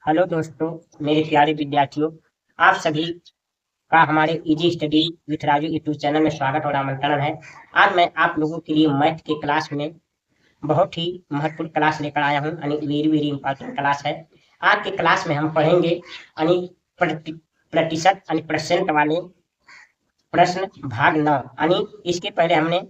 Hello दोस्तों, मेरे प्यारे विद्यार्थियों। आप सभी का हमारे easy study with Raju YouTube channel में स्वागत और आमंत्रण है। आज मैं आप लोगों के लिए मैथ के क्लास में बहुत ही महत्वपूर्ण क्लास लेकर आया हूँ। यानी वेरी वेरी इंपॉर्टेंट क्लास है। आज के क्लास में हम पढ़ेंगे यानी प्रतिशत यानी परसेंट वाले प्रश्न भाग 9। यानी इसके पहले हमने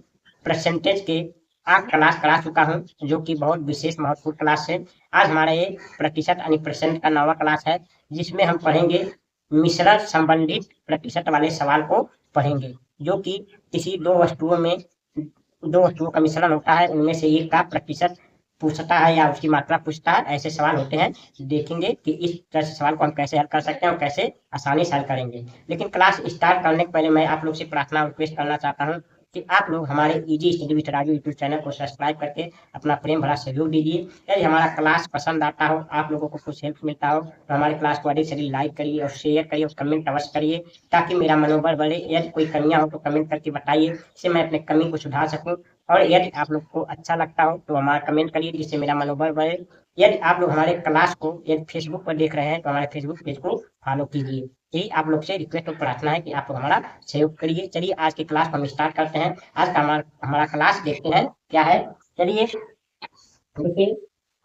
परसेंटेज के 8 क्लास करा चुका हूँ, जो कि बहुत विशेष महत्वपूर्ण क्लास है। आज हमारा ये प्रतिशत यानी परसेंट का 9वां क्लास है, जिसमें हम पढ़ेंगे मिश्रण संबंधित प्रतिशत वाले सवाल को पढ़ेंगे, जो कि किसी दो वस्तुओं का मिश्रण होता है, उनमें से एक का प्रतिशत पूछता है या उसकी मात्रा पूछता है। ऐसे सवाल होते हैं। देखेंगे कि इस तरह से सवाल को हम कैसे हल कर सकते हैं और कैसे आसानी से हल करेंगे। लेकिन क्लास स्टार्ट करने के पहले मैं आप लोग से प्रार्थना रिक्वेस्ट करना चाहता हूँ कि आप लोग हमारे easy study with Raju YouTube channel को सब्सक्राइब करके अपना प्रेम भरा सहयोग दीजिए। यदि हमारा क्लास पसंद आता हो, आप लोगों को कुछ हेल्प मिलता हो, तो हमारे क्लास को अधिक से अधिक लाइक करिए और शेयर करिए और कमेंट अवश्य करिए, ताकि मेरा मनोबल बढ़े। यदि कोई कमियां हो तो कमेंट करके बताइए, जिससे मैं अपने कमी को सुधार सकूं। और यदि आप लोग को अच्छा लगता हो तो हमारा कमेंट करिए, जिससे मेरा मनोबल बढ़े। यदि आप लोग हमारे क्लास को यदि फेसबुक पर देख रहे हैं, तो हमारे फेसबुक पेज को फॉलो कीजिए। यही आप लोग से रिक्वेस्ट और प्रार्थना है कि आप लोग हमारा सहयोग करिए। चलिए आज की क्लास को हम स्टार्ट करते हैं। आज का हमारा हमारा क्लास देखते हैं क्या है। चलिए देखिए,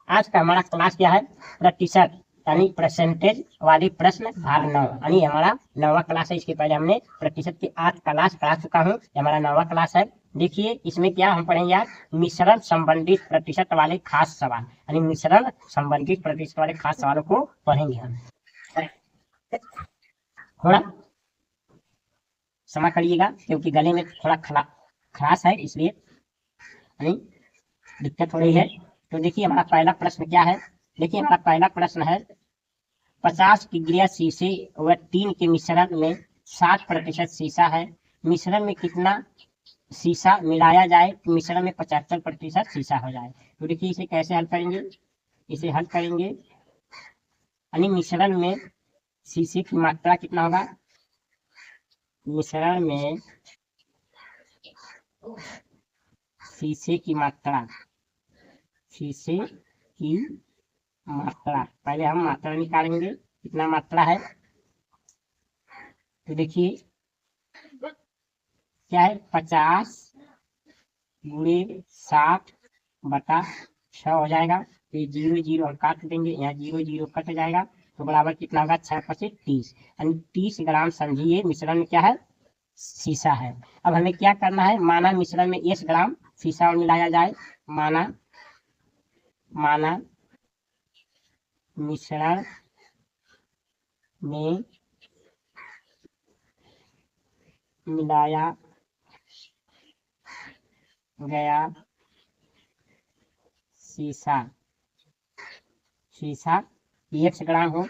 आज का हमारा क्लास क्या है। प्रतिशत यानी परसेंटेज वाली प्रश्न भाग 9, यानी हमारा 9वां क्लास है। इसके पहले हमने प्रतिशत की 8 क्लास करा चुका हूँ। ये हमारा 9वां क्लास है। देखिए इसमें क्या हम पढ़ेंगे आज, मिश्रण संबंधित प्रतिशत वाले खास सवाल, यानी मिश्रण संबंधित प्रतिशत वाले खास सवालों को पढ़ेंगे हम। थोड़ा क्षमा करिएगा, क्योंकि गले में थोड़ा खराश है, इसलिए यानी दिक्कत हो रही है। तो देखिए हमारा पहला प्रश्न क्या है। देखिए हमारा पहला प्रश्न है, 50 किग्रा शीशे व 3 के मिश्रण में 60% शीशा है। मिश्रण में कितना शीशा मिलाया जाए कि मिश्रण में 75% शीशा हो जाए। तो देखिए इसे कैसे हल करेंगे। इसे हल करेंगे यानी मिश्रण में शीशे की मात्रा कितना होगा। मिश्रण में शीशे की मात्रा पहले हम मात्रा निकालेंगे, कितना मात्रा है। तो देखिए क्या है, 50 गुणे 60/6 हो जाएगा। तो ये 0 0 हम काट देंगे, यहाँ 0 0 कट जाएगा, तो बराबर कितना होगा, 6 × 30, यानी 30 ग्राम समझिए मिश्रण में क्या है, शीशा है। अब हमें क्या करना है, माना मिश्रण में 1 ग्राम शीशा और मिलाया जाए। माना मिश्रण में मिलाया गया शीशा 1 ग्राम हो,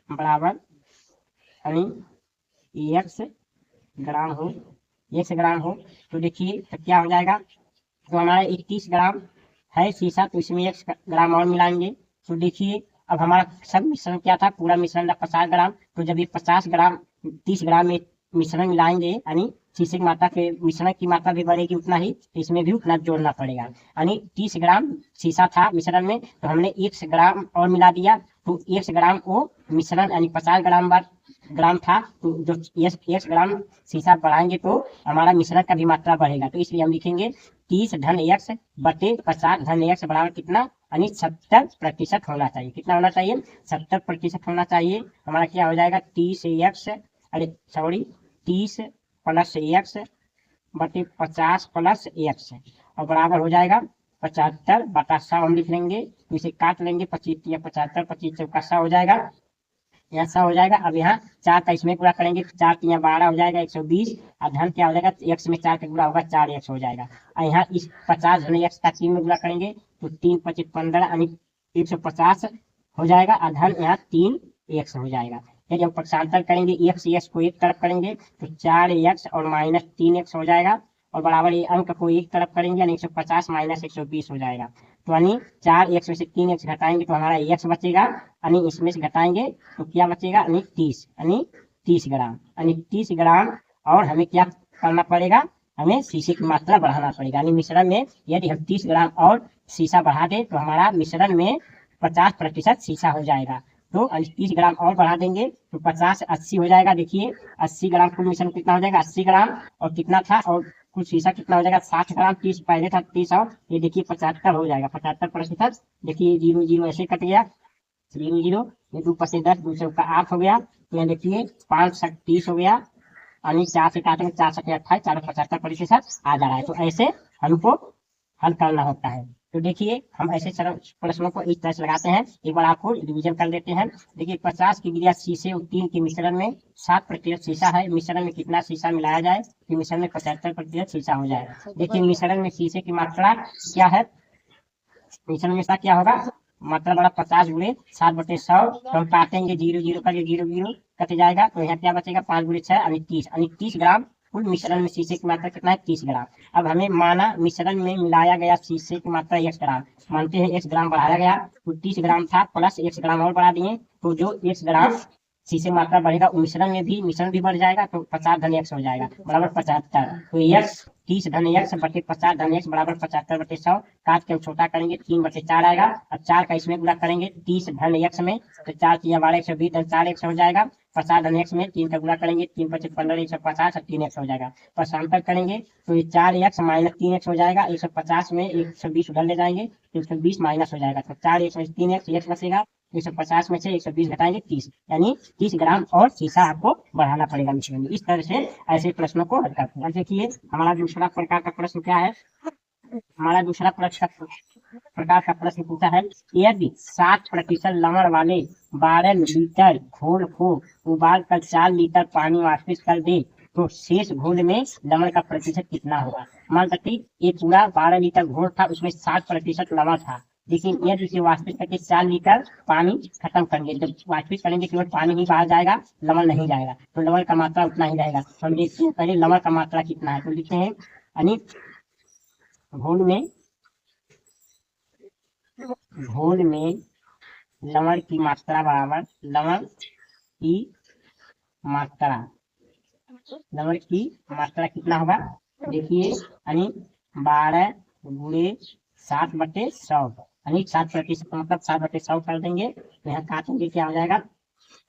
बराबर यानी 1 ग्राम हो, 1 ग्राम हो। तो देखिए तो क्या हो जाएगा, तो हमारा 31 ग्राम है शीशा, तो इसमें 1 ग्राम और मिलाएंगे। तो देखिए अब हमारा सब मिश्रण क्या था, पूरा मिश्रण था 50 ग्राम। तो जब ये 50 ग्राम 30 ग्राम में मिश्रण मिलाएंगे, यानी शीशे की मात्रा के मिश्रण की मात्रा भी बढ़ेगी उतना ही, तो इसमें भी उतना जोड़ना पड़ेगा। यानी 30 ग्राम शीशा था मिश्रण में, तो हमने 1 ग्राम और मिला दिया। तो 1 ग्राम वो मिश्रण यानी 50 ग्राम था, तो जो 1 ग्राम शीशा बढ़ाएंगे तो हमारा मिश्रण का भी मात्रा बढ़ेगा। तो इसलिए हम लिखेंगे 30 धन x बटे 50 धन x बराबर कितना, यानी 70% होना चाहिए। कितना होना चाहिए, 70% होना चाहिए। हमारा क्या हो जाएगा, 30 + x बटे 50 + x और बराबर हो जाएगा 75/100 हम लिख लेंगे। तो इसे काट लेंगे, 25 या 75, 25 चौका 100 हो जाएगा, ऐसा हो जाएगा। अब यहाँ 4 का इसमें पूरा करेंगे, 4 × 12 हो जाएगा 120, और धन क्या हो जाएगा, x में 4 का पूरा होगा 4x हो जाएगा। और यहाँ इस 50 धन x का 3 में पूरा करेंगे, तो 3 × 5 = 15 यानी 150 हो जाएगा, और धन यहाँ 3x हो जाएगा। यदि हम पक्षांतर करेंगे, x को एक तरफ करेंगे तो 4x और -3x हो जाएगा, और बराबर ये अंक को एक तरफ करेंगे यानी 150 - 120 हो जाएगा। तो यानी 4x में से 3x घटाएंगे तो हमारा x बचेगा, यानी इसमें से घटाएंगे तो क्या बचेगा, यानी 30 ग्राम, यानी 30 ग्राम। और हमें क्या करना पड़ेगा, हमें शीशे की मात्रा बढ़ाना पड़ेगा। यानी मिश्रण में यदि हम 30 ग्राम और शीशा बढ़ा दें तो हमारा मिश्रण में 50% शीशा हो जाएगा। तो 30 ग्राम और बढ़ा देंगे तो 50 80 हो जाएगा। देखिए 80 ग्राम कुल मिश्रण कितना हो जाएगा, 80 ग्राम और कितना था, और कुल शीशा कितना हो जाएगा 60 ग्राम। 30 पहले था 30 और ये देखिए 75 हो जाएगा, 75%। देखिए 0 0 ऐसे कट गया, 0 0, ये 2 × 10, 2 का 8 हो गया। तो यहाँ देखिए 5 × 30 हो गया, यानी 4 से काटेंगे, 4 × 28, 75% आ जा रहा है। तो ऐसे हमको हल करना होता है। तो देखिए हम ऐसे सरल प्रश्नों को इस तरह से लगाते हैं। एक बार आपको रिवीजन कर लेते हैं। देखिए 50 की गिरिया शीशे और 3 के मिश्रण में 7% शीशा है। मिश्रण में कितना शीशा मिलाया जाए कि मिश्रण में 75% शीशा हो जाए। देखिए मिश्रण में शीशे की मात्रा क्या है, मिश्रण में शीशा क्या होगा, मात्रा बड़ा 50 × 7/100। तो हम काटेंगे 0 0 का, 0 0 कट जाएगा। तो यहाँ क्या बचेगा, 5 × 6 यानी 30, यानी 30 ग्राम कुल मिश्रण में शीशे की मात्रा कितना है, 30 ग्राम। अब हमें माना मिश्रण में मिलाया गया शीशे की मात्रा 1 ग्राम, मानते हैं 1 ग्राम बढ़ाया गया। तो 30 ग्राम था प्लस 1 ग्राम और बढ़ा दिए, तो जो 1 ग्राम शीशे मात्रा बढ़ेगा वो मिश्रण भी बढ़ जाएगा। तो 50 × x हो जाएगा बराबर 75। तो x 30 × x बटे 50 × x बराबर 75/100। काट के छोटा करेंगे 3/4 आएगा। अब 4 का इसमें गुणा करेंगे 30 × x में, तो 4 3 12 120 × 4 100 हो जाएगा। 50 × x में 3 का गुणा करेंगे, 3 × 5 15 150 और 3x हो जाएगा। परसेंटर करेंगे तो ये 4x - 3x हो जाएगा। 150 में 120 उधर ले जाएंगे तो 120 माइनस हो जाएगा। तो 4x में 3x, x बचेगा। 150 में से 120 घटाएंगे 30, यानी 30 ग्राम और शीशा आपको बढ़ाना पड़ेगा मिश्रण में। इस तरह से ऐसे प्रश्नों को हल करते हैं। देखिए हमारा दूसरा प्रकार का प्रश्न क्या है, हमारा दूसरा प्रकार का प्रश्न पूछा है, यदि 60% लवण वाले 12 लीटर घोल को उबाल कर 4 लीटर पानी वाष्पित कर दे तो शेष घोल में लवण का प्रतिशत कितना होगा। मान सकते ये पूरा 12 लीटर घोल था, उसमें 60% लवण था, लेकिन यदि इसे वाष्पित करके 4 लीटर पानी खत्म करेंगे, जब वाष्पित करेंगे केवल पानी ही बाहर जाएगा, लवण नहीं जाएगा, तो लवण का मात्रा उतना ही रहेगा। तो हम देखते हैं पहले लवण का मात्रा कितना है। तो लिखते हैं यानी घोल में लवण की मात्रा बराबर लवण की मात्रा कितना होगा। देखिए यानी 12 × 60/100, यानी 60% मतलब 60/100 कर देंगे। तो यहाँ काटेंगे क्या हो जाएगा,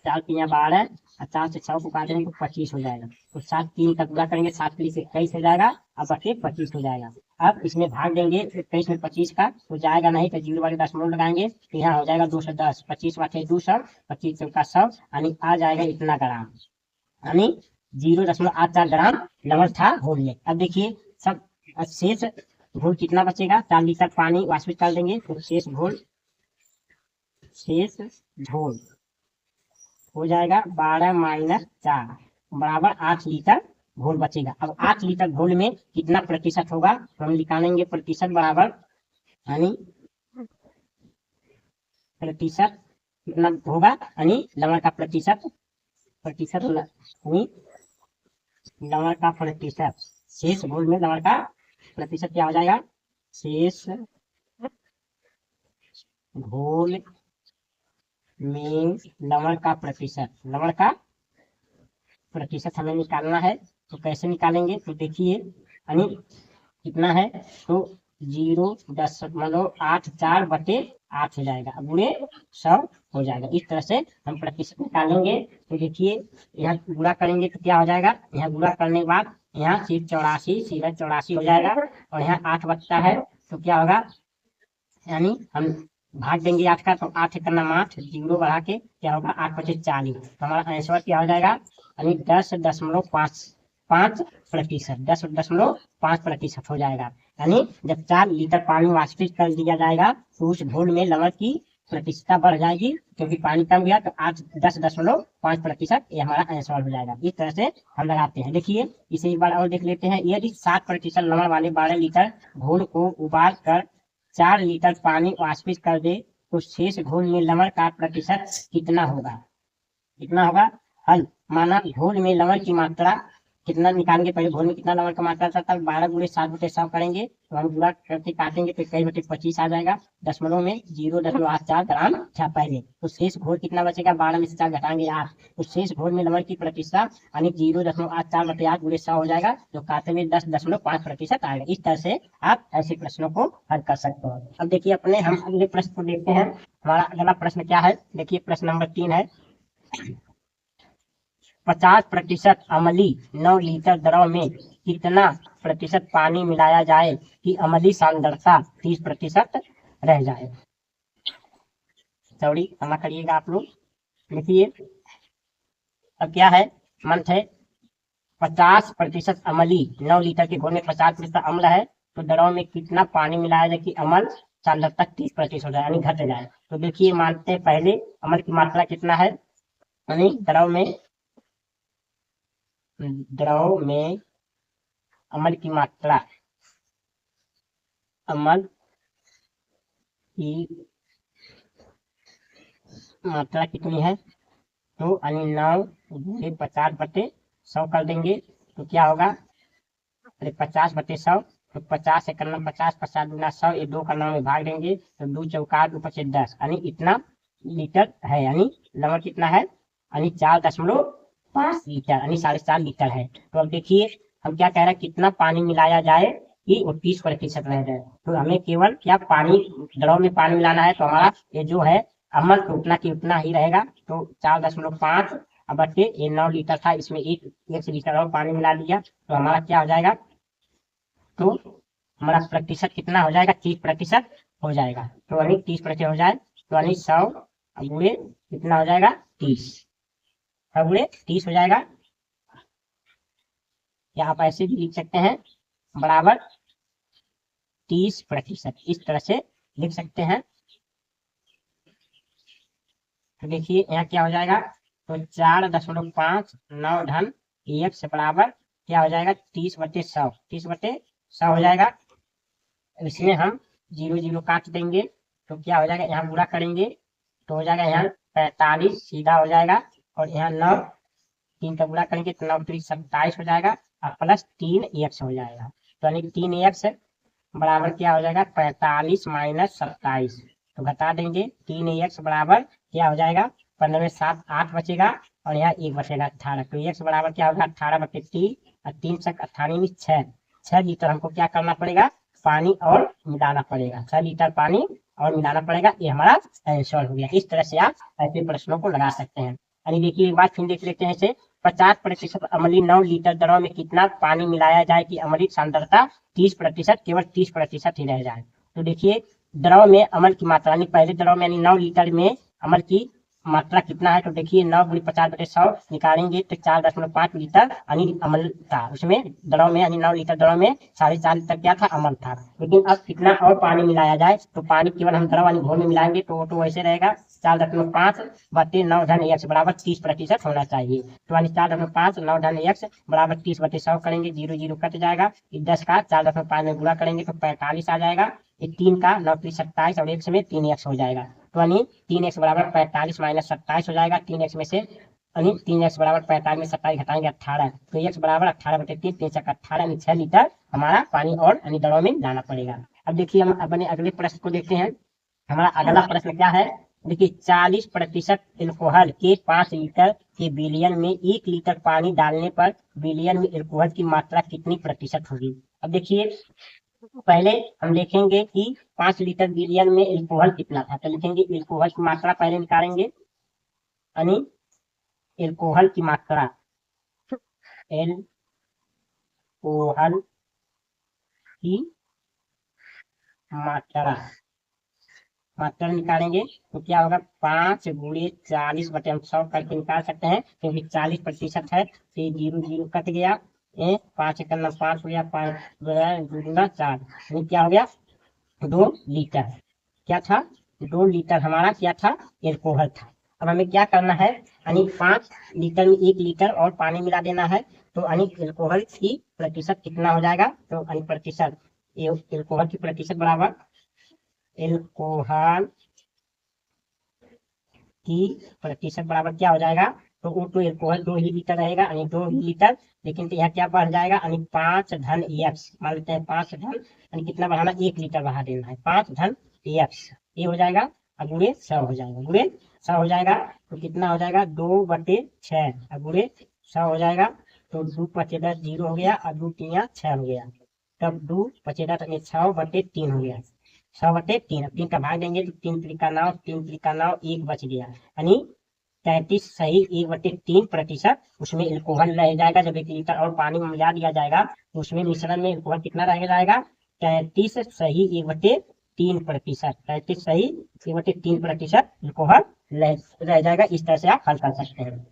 4 × 12 और 4 से 100 को काटेंगे तो 25 हो जाएगा। तो 7 3 का गुणा करेंगे, 7 × 21 हो जाएगा और बटे 25 हो जाएगा। अब इसमें भाग देंगे 21 में 25 का तो जाएगा नहीं, तो 0 वाले दशमलव लगाएंगे तो यहाँ हो जाएगा 210, 25 बटे 200, 25 चौका 100, यानी आ जाएगा इतना ग्राम, यानी 0.84 ग्राम लवण था घोल में। अब देखिए सब शेष घोल कितना बचेगा, 4 लीटर पानी वाष्पित कर देंगे तो शेष घोल हो जाएगा 12 - 4 बराबर 8 लीटर घोल बचेगा। अब 8 लीटर घोल में कितना प्रतिशत होगा, तो हम निकालेंगे प्रतिशत बराबर, यानी प्रतिशत कितना होगा, यानी लवण का प्रतिशत यानी लवण का प्रतिशत, शेष घोल में लवण का प्रतिशत क्या हो जाएगा, शेष घोल में लवण का प्रतिशत हमें निकालना है। तो कैसे निकालेंगे, तो देखिए यानी कितना है, तो 0.84/8 हो जाएगा, गुणे 100 हो जाएगा। इस तरह से हम प्रतिशत निकालेंगे। तो देखिए यहाँ गुणा करेंगे तो क्या हो जाएगा, यहाँ गुणा करने के बाद यहाँ सिर्फ 84 सीधा 84 हो जाएगा, और यहाँ 8 बचता है तो क्या होगा, यानी हम भाग देंगे 8 का, तो 8 का नाम 8, 0 बढ़ा के क्या होगा 8 × 5 = 40। तो हमारा आंसर क्या हो जाएगा, यानी 10.5% हो जाएगा। यानी जब 4 लीटर पानी वाष्पित कर दिया जाएगा तो उस घोल में लवण की प्रतिशतता बढ़ जाएगी, क्योंकि पानी कम गया तो 10.5% ये हमारा आंसर हो जाएगा। इस तरह से हम लगाते हैं। देखिए इसे एक बार और देख लेते हैं, यदि 60% लवण वाले 12 लीटर घोल को उबाल कर 4 लीटर पानी वाष्पित कर दे तो शेष घोल में लवण का प्रतिशत कितना होगा। हल, माना घोल में लवण की मात्रा कितना निकालेंगे, पहले घोल में कितना नमक का मात्रा था, तब 12 × 7/100 करेंगे तो हम गुणा करके काटेंगे तो 21/25 आ जाएगा। दशमलव में 0.84 ग्राम था पहले, तो शेष घोल कितना बचेगा, 12 में से 4 घटाएंगे 8, तो शेष घोल में नमक की प्रतिशत यानी 0.84/8 × 100 हो जाएगा, जो काटे में 10.5% आएगा। इस तरह से आप ऐसे प्रश्नों को हल कर सकते हो। अब देखिए अपने हम अगले प्रश्न को देखते हैं। हमारा अगला प्रश्न क्या है, देखिए प्रश्न नंबर 3 है, 50% अम्लीय 9 लीटर द्रव में कितना प्रतिशत पानी मिलाया जाए कि अम्लीय सांद्रता 30% रह जाए। सॉरी क्षमा करिएगा आप लोग, देखिए अब क्या है, मंथ है 50% अम्लीय 9 लीटर के घोल में 50% अम्ल है, तो द्रव में कितना पानी मिलाया जाए कि अम्ल सांद्रता 30% हो जाए यानी घट जाए। तो देखिए मानते हैं पहले अम्ल की मात्रा कितना है, यानी द्रव में अम्ल की मात्रा कितनी है, तो यानी 9 × 50/100 कर देंगे तो क्या होगा, अरे 50/100, तो 50 से करना 50, 50 × 100, ये 2 का 9 में भाग देंगे तो 2 चौका ऊपर से 10 यानी इतना लीटर है, यानी नमक कितना है, यानी 4.5 लीटर यानी 4.5 लीटर है। तो अब देखिए हम क्या कह रहे हैं, कितना पानी मिलाया जाए कि वो 30% रह जाए, तो हमें केवल क्या पानी द्रव में पानी मिलाना है, तो हमारा ये जो है अमल तो उतना की उतना ही रहेगा, तो 4.5 अब बटे ये 9 लीटर था, इसमें एक लीटर और पानी मिला दिया तो हमारा क्या हो जाएगा, तो हमारा प्रतिशत कितना हो जाएगा, 30% हो जाएगा। तो यानी 30% हो जाए तो यानी 100 गुणे कितना हो जाएगा, 30, 100 गुणे 30 हो जाएगा, या आप ऐसे भी लिख सकते हैं बराबर 30%, इस तरह से लिख सकते हैं। तो देखिए यहाँ क्या हो जाएगा, तो 4.59 धन x बराबर क्या हो जाएगा, 30/100, 30/100 हो जाएगा। इसमें हम 0 0 काट देंगे तो क्या हो जाएगा, यहाँ गुणा करेंगे तो हो जाएगा यहाँ 45 सीधा हो जाएगा, और यहाँ 9 3 का गुणा करेंगे तो 9 × 3 = 27 हो जाएगा, और प्लस 3x हो जाएगा, तो यानी 3x बराबर क्या हो जाएगा, 45 - 27, तो घटा देंगे 3x बराबर क्या हो जाएगा, 15 में 7 8 बचेगा, और यहाँ 1 बचेगा 18, तो x बराबर क्या होगा 18/3, और 3 से 18 में 6 लीटर हमको क्या करना पड़ेगा, पानी और मिलाना पड़ेगा, 6 लीटर पानी और मिलाना पड़ेगा, ये हमारा आंसर हो गया। इस तरह से आप ऐसे प्रश्नों को लगा सकते हैं। यानी देखिए एक बार फिर देख लेते हैं, इसे 50% अम्लीय 9 लीटर द्रव में कितना पानी मिलाया जाए कि अम्लीय सांद्रता 30%, केवल 30% ही रह जाए। तो देखिए द्रव में अम्ल की मात्रा, यानी पहले द्रव में यानी 9 लीटर में अम्ल की मात्रा कितना है, तो देखिए 9 × 50/100 निकालेंगे तो 4.5 लीटर यानी अम्ल था उसमें द्रव में, यानी 9 लीटर द्रव में 4.5 लीटर क्या था, अम्ल था। लेकिन अब कितना और पानी मिलाया जाए, तो पानी केवल हम द्रव वाली घोल में मिलाएंगे तो वैसे रहेगा 4.5/9 धन x बराबर 30% होना चाहिए, तो यानी 4.5 9 धन x बराबर 30/100 करेंगे, 0 0 कट जाएगा, 10 का 4.5 में गुणा करेंगे तो 45 आ जाएगा, 3 का 9 × 27 और 1 में 3x हो जाएगा, तो यानी 3x बराबर 45 - 27 हो जाएगा, 3x में से यानी 3x बराबर 45 में 27 घटाएंगे 18, तो x बराबर 18/3, 3 × 18 यानी 6 लीटर हमारा पानी और यानी द्रव में लाना पड़ेगा। अब देखिए हम अपने अगले प्रश्न को देखते हैं। हमारा अगला प्रश्न क्या है, देखिए 40% एल्कोहल के 5 लीटर के विलयन में 1 लीटर पानी डालने पर विलयन में एल्कोहल की मात्रा कितनी प्रतिशत होगी। अब देखिए पहले हम देखेंगे कि 5 लीटर विलयन में एल्कोहल कितना था, तो लिखेंगे एल्कोहल की मात्रा पहले निकालेंगे, यानी एल्कोहल की मात्रा, एल्कोहल की मात्रा निकालेंगे तो क्या होगा, 5 × 40/100 करके निकाल सकते हैं, क्योंकि 40% है तो 0 0 कट गया, 5 करना 5 हो गया, 5 2 4, क्या हो गया 2 लीटर, क्या था 2 लीटर हमारा क्या था, एल्कोहल था। अब हमें क्या करना है, यानी 5 लीटर में 1 लीटर और पानी मिला देना है, तो यानी एल्कोहल की प्रतिशत कितना हो जाएगा, तो यानी प्रतिशत एल्कोहल की प्रतिशत बराबर एल्कोहल की प्रतिशत बराबर क्या हो जाएगा, तो वो तो एल्कोहल 2 ही लीटर रहेगा यानी 2 ही लीटर। लेकिन तो यह क्या बढ़ जाएगा यानी 5 धन एक्स, मान लेते हैं 5 धन यानी कितना बढ़ाना, 1 लीटर बढ़ा देना है, 5 धन एक्स ये हो जाएगा। अब गुणे 100 हो जाएगा, गुणे 100 हो जाएगा तो कितना हो जाएगा 2/6। अब गुणे 100 हो जाएगा तो 2×5 = 10, 0 हो गया, और 2×3 = 6 हो गया। तब 2×5 = 6/3 हो गया, 100/3। अब 3 का भाग देंगे तो 3×3 = 9, 3×3 = 9, 1 बच गया यानी 33 सही 1/3% उसमें एल्कोहल रह जाएगा। जब 1 लीटर और पानी में मिला दिया जाएगा तो उसमें मिश्रण में एल्कोहल कितना रह जाएगा, 33 सही 1/3%। 33 सही 1/3% एल्कोहल रह जाएगा। इस तरह से आप हल कर सकते हैं।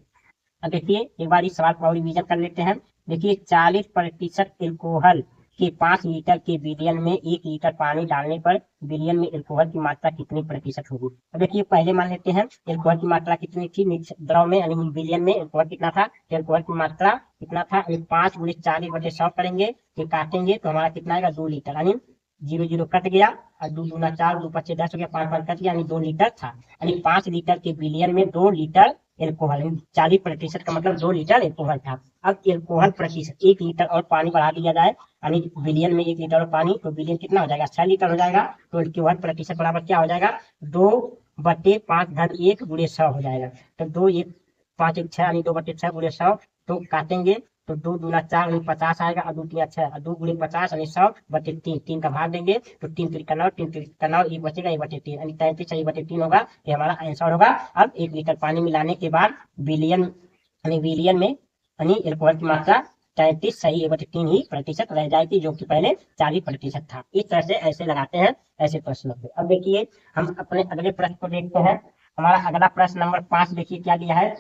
अब देखिए एक बार इस सवाल को और रिवीजन कर लेते हैं। देखिए 40% एल्कोहल के 5 लीटर के विलयन में 1 लीटर पानी डालने पर विलयन में एल्कोहल की मात्रा कितनी प्रतिशत होगी। अब देखिए पहले मान लेते हैं एल्कोहल की मात्रा कितनी थी मिक्स द्रव में यानी विलयन में एल्कोहल कितना था, तो एल्कोहल की मात्रा कितना था 5 × 40/100 करेंगे, फिर काटेंगे तो हमारा कितना आएगा 2 लीटर यानी 0 0 कट गया, और 2 दूना 4, 2×5 = 10 हो गया, 5 5 कट गया यानी 2 लीटर था। यानी 5 लीटर के विलयन में 2 लीटर एल्कोहल, 40% का मतलब 2 लीटर एल्कोहल था। अब एल्कोहल प्रतिशत 1 लीटर और पानी बढ़ा दिया जाए यानी विलियन में 1 लीटर और पानी, तो विलियन कितना हो जाएगा 6 लीटर हो जाएगा। तो एल्कोहल प्रतिशत बराबर क्या हो जाएगा 2/5 धन 1 गुणे 100 हो जाएगा। तो 2 1 5 1 6 यानी 2/6 गुणे 100। तो काटेंगे तो 2 दूना 4 यानी 50 आएगा, और 2 3 6 और 2 गुणे 50 यानी 100/3। 3 का भाग देंगे तो 3×3 = 9, 3×3 = 9, 1 बचेगा 1/3 यानी 33 सही 1/3 होगा। ये हमारा आंसर होगा। अब 1 लीटर पानी मिलाने के बाद विलियन यानी विलियन में यानी एल्कोहल की मात्रा 33 सही 1/3 ही प्रतिशत रह जाएगी, जो कि पहले 40% था। इस तरह से ऐसे लगाते हैं ऐसे प्रश्नों को। अब देखिए हम अपने अगले प्रश्न को देखते हैं। हमारा अगला प्रश्न नंबर 5 देखिए क्या दिया है।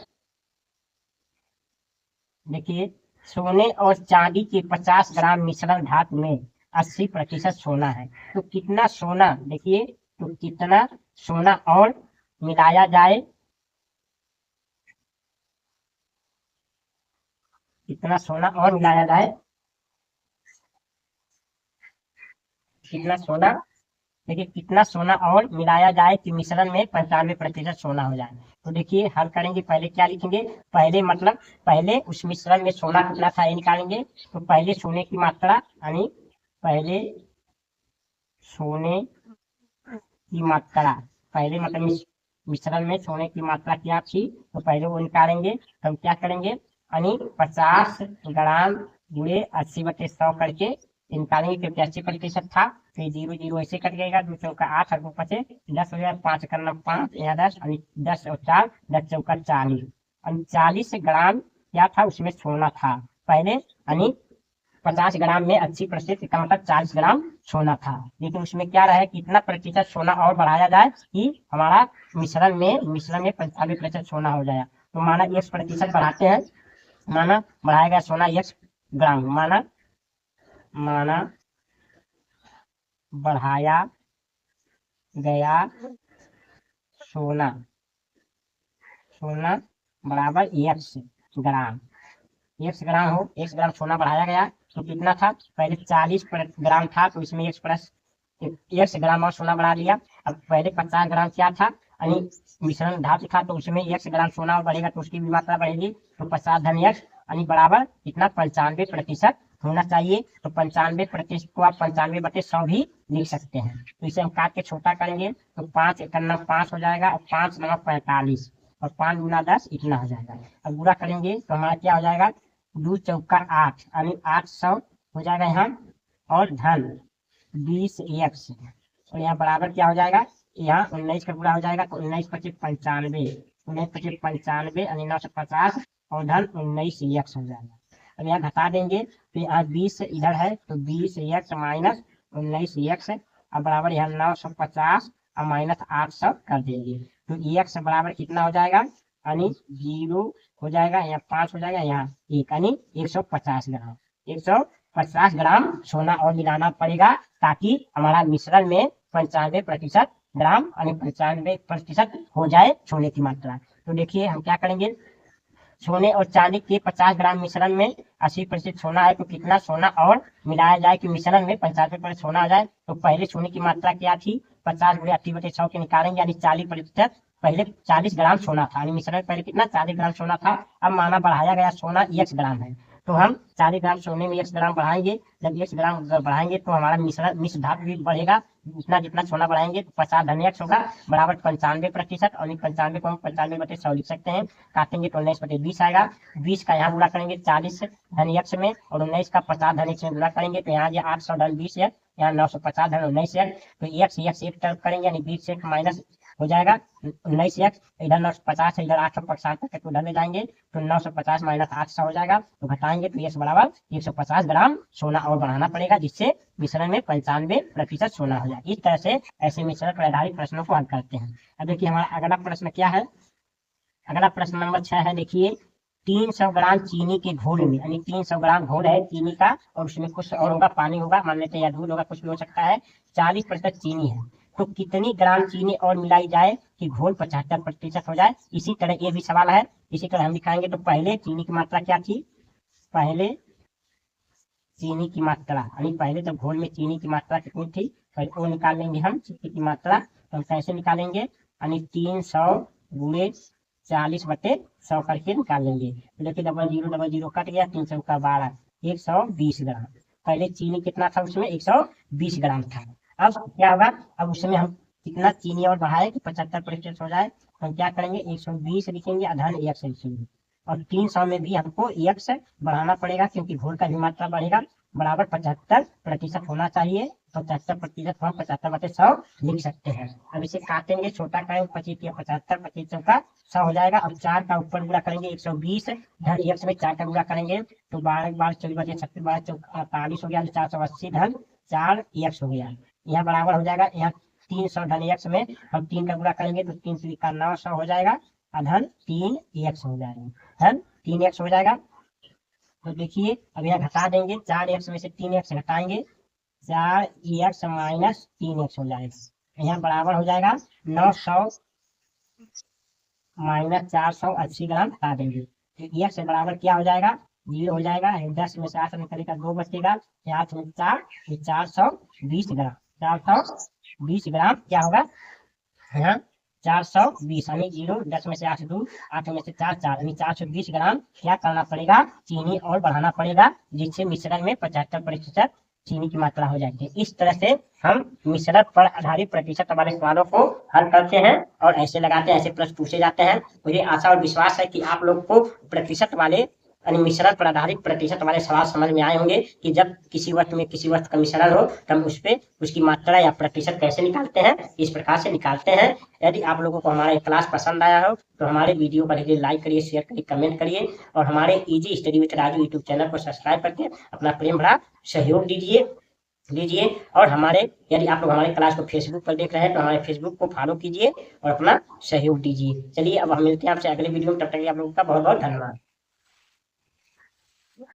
देखिए सोने और चांदी के 50 ग्राम मिश्रण धातु में 80% सोना है, तो कितना सोना, देखिए तो कितना सोना और मिलाया जाए, कितना सोना और मिलाया जाए, कितना सोना, देखिए कितना सोना और मिलाया जाए कि मिश्रण में 95% सोना हो जाए। तो देखिए हल करेंगे, पहले क्या लिखेंगे, पहले मतलब पहले उस मिश्रण में सोना कितना था ये निकालेंगे। तो पहले सोने की मात्रा यानी पहले सोने की मात्रा, पहले मतलब मिश्रण में सोने की मात्रा क्या थी, तो पहले वो निकालेंगे। तो हम क्या करेंगे यानी 50 ग्राम गुणे 80/100 करके निकालेंगे, क्योंकि 80% था। फिर 0 0 ऐसे कट जाएगा, 2 चौका 8 और 2 5 10 हो जाएगा, 5 करना 5 यहाँ 10 यानी 10 और 4 10 चौका 40 यानी 40 ग्राम क्या था उसमें सोना था पहले, यानी 50 ग्राम में 80% का मतलब 40 ग्राम सोना था। लेकिन उसमें क्या रहा कितना प्रतिशत सोना और बढ़ाया जाए कि हमारा मिश्रण में 95% सोना हो जाए। तो माना 1% बढ़ाते हैं, माना बढ़ाया गया सोना 1 ग्राम, माना माना बढ़ाया गया सोना, सोना बराबर 1 ग्राम, 1 ग्राम हो, 1 ग्राम सोना बढ़ाया गया तो कितना था, पहले 40 ग्राम था तो इसमें 1 ग्राम और सोना बढ़ा दिया। अब पहले 50 ग्राम क्या था यानी मिश्रण धातु था, तो उसमें 1 ग्राम सोना और बढ़ेगा तो उसकी भी मात्रा बढ़ेगी। तो 50 धन 1 यानी बराबर कितना 95% होना चाहिए। तो 95% को आप 95/100 भी लिख सकते हैं। तो इसे हम काट के छोटा करेंगे तो 5 × 9 5 हो जाएगा, और 5 9 45 और 5 × 10 इतना हो जाएगा। अब गुणा करेंगे तो हमारा क्या हो जाएगा 2 चौका 8 यानी 800 हो जाएगा यहाँ, और धन 20x और यहाँ बराबर क्या हो जाएगा, यहाँ 19 का पूरा हो जाएगा तो 19 × 25 = 95, 19 × 25 = 95 यानी 950 और धन 19x हो जाएगा। अब यहाँ घटा देंगे तो यहाँ 20 इधर है तो 20x माइनस 19x, अब बराबर यहाँ 950 और माइनस 800 कर देंगे। तो x बराबर कितना हो जाएगा यानी 0 हो जाएगा, यहाँ 5 हो जाएगा, यहाँ 1 यानी 150 ग्राम, 150 ग्राम सोना और मिलाना पड़ेगा ताकि हमारा मिश्रण में 95% ग्राम यानी 95% हो जाए सोने की मात्रा। तो देखिए हम क्या करेंगे, सोने और चांदी के 50 ग्राम मिश्रण में 80% सोना है, तो कितना सोना और मिलाया जाए कि मिश्रण में 95% सोना आ जाए। तो पहले सोने की मात्रा क्या थी 50 × 80/100 के निकालेंगे यानी 40% पहले 40 ग्राम सोना था, यानी मिश्रण में पहले कितना 40 ग्राम सोना था, अब माना बढ़ाया गया सोना x ग्राम है, तो हम 40 ग्राम सोने में x ग्राम बढ़ाएंगे। जब x ग्राम बढ़ाएंगे तो हमारा मिश्रण मिश्र धातु भी बढ़ेगा, जितना जितना सोना बढ़ाएंगे तो 50 धन x होगा बराबर 95%, और 95 को हम 95/100 लिख सकते हैं। काटेंगे तो 19/20 आएगा। 20 का यहाँ गुणा करेंगे 40 धन x में, और 19 का 50 धन x में गुणा करेंगे तो यहाँ 800 धन 20 है, यहाँ 950 धन 19 है, तो x एक तरफ करेंगे, यानी 20 से माइनस हो जाएगा 19x, इधर 950 है, इधर 850 तक तो उधर ले जाएंगे तो 950 माइनस 800 हो जाएगा, तो घटाएंगे तो x बराबर 150 ग्राम सोना और बढ़ाना पड़ेगा, जिससे मिश्रण में 95% सोना हो जाए। इस तरह से ऐसे मिश्रण पर आधारित प्रश्नों को हल करते हैं। अब देखिए हमारा अगला प्रश्न क्या है, अगला प्रश्न नंबर 6 है। देखिए 300 ग्राम चीनी के घोल में, यानी 300 ग्राम घोल है चीनी का, और उसमें कुछ और होगा, पानी होगा मान लेते हैं, या दूध होगा, कुछ भी हो सकता है। 40% चीनी है, तो कितनी ग्राम चीनी और मिलाई जाए कि घोल 75% हो जाए। इसी तरह ये भी सवाल है, इसी तरह हम दिखाएंगे। तो पहले चीनी की मात्रा क्या थी, पहले चीनी की मात्रा, यानी पहले जब घोल में चीनी की मात्रा कितनी थी, पहले वो निकाल लेंगे हम चीनी की मात्रा। तो हम कैसे निकालेंगे, यानी 300 गुणे 40/100 करके निकाल लेंगे। तो देखिए 0000 कट गया, 300 का 12, 120 ग्राम। पहले चीनी कितना था, उसमें 120 ग्राम था। अब क्या होगा, अब उसमें हम कितना चीनी और बढ़ाए कि 75% हो जाए, तो हम क्या करेंगे 120 लिखेंगे, अधन x लिखेंगे, और 300 में भी हमको x बढ़ाना पड़ेगा, क्योंकि घोल का भी मात्रा बढ़ेगा, बराबर 75% होना चाहिए। 75% हम 75/100 लिख सकते हैं। अब इसे काटेंगे, छोटा करेंगे, 25 या 75, 25 का 100 हो जाएगा। अब 4 का ऊपर गुणा करेंगे 120 धन x में 4 का गुणा करेंगे तो 12 बार 24/36 12 48 हो गया, 480 धन 4x हो गया। यह बराबर हो जाएगा, यहाँ 300 धन x में हम 3 का गुणा करेंगे तो 3 3 का 900 हो जाएगा, अधन 3x हो जाएगा, धन 3x हो जाएगा। तो देखिए अब यहाँ घटा देंगे, 4x में से 3x घटाएंगे, 4x माइनस 3x हो जाएगा। यहाँ बराबर हो जाएगा 900 माइनस 480 ग्राम घटा देंगे, तो x बराबर क्या हो जाएगा, 0 हो जाएगा। 10 में से 8 निकलेगा, 2 बचेगा, 8 में 4, 420 ग्राम, 420 ग्राम क्या होगा, यहाँ 420, यानी 0, 10 में से 8 2, 8 में से 4 4, यानी 420 ग्राम क्या करना पड़ेगा, चीनी और बढ़ाना पड़ेगा, जिससे मिश्रण में 75% चीनी की मात्रा हो जाती है। इस तरह से हम मिश्रण पर आधारित प्रतिशत वाले सवालों को हल करते हैं और ऐसे लगाते हैं, ऐसे प्रश्न पूछे जाते हैं। मुझे आशा और विश्वास है कि आप लोग को प्रतिशत वाले यानी मिश्रण पर आधारित प्रतिशत वाले सवाल समझ में आए होंगे कि जब किसी वस्तु में किसी वस्तु का मिश्रण हो तब उस पे उसकी मात्रा या प्रतिशत कैसे निकालते हैं, इस प्रकार से निकालते हैं। यदि आप लोगों को हमारा क्लास पसंद आया हो तो हमारे वीडियो को लाइक करिए, शेयर करिए, कमेंट करिए, और हमारे easy study with Raju YouTube channel को सब्सक्राइब करके अपना प्रेम भरा सहयोग दीजिए। और हमारे यदि आप लोग हमारे क्लास को फेसबुक पर देख रहे हैं तो हमारे फेसबुक को फॉलो कीजिए और अपना सहयोग दीजिए। चलिए अब हम मिलते हैं आपसे अगले वीडियो में, तब तक आप लोगों का बहुत बहुत धन्यवाद।